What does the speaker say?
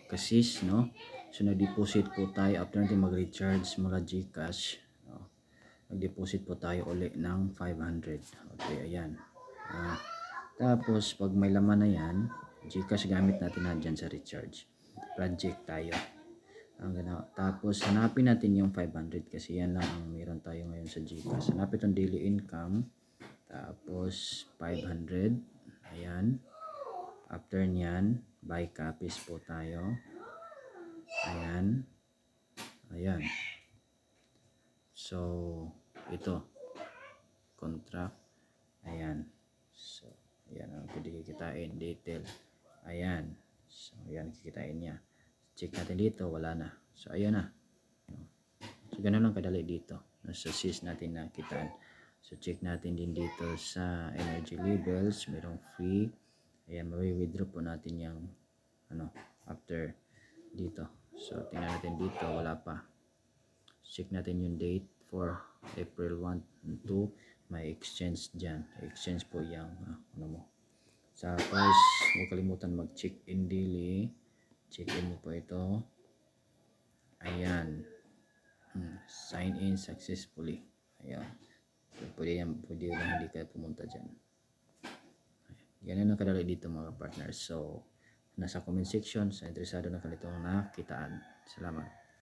kasis, no? So nag-deposit po tayo after natin mag-recharge mga GCash. No? Nag-deposit po tayo uli ng 500. Okay, ayan. Tapos pag may laman na yan, GCash gamit natin na dyan sa recharge. Project tayo. Tapos hanapin natin yung 500 kasi yan lang ang meron tayo ngayon sa GCash. Hanapin itong daily income. Tapos 500. Ayan. After nyan, buy copies po tayo. Ayan. Ayan. So, ito. Contract. Ayan. So, ayan ang pwede kikitain. Detail. Ayan. So, ayan kikitain niya. Check natin dito. Wala na. So, ayan na. So, ganun lang kadali dito. Nasa sys natin nakitaan. So, check natin din dito sa energy levels. Merong free. Ayan, mawi-withdraw po natin yung after dito. So, tingnan natin dito. Wala pa. Check natin yung date for April 1 and 2. May exchange dyan. Exchange po yung Tapos, huwag kalimutan mag-check in daily. Check in mo po ito. Ayan. Sign in successfully. Ayan. Pwede lang hindi kayo pumunta dyan. Ganyan ang kadali dito mga partners. So, nasa comment section sa interesado na ganitong nakitaan. Salamat.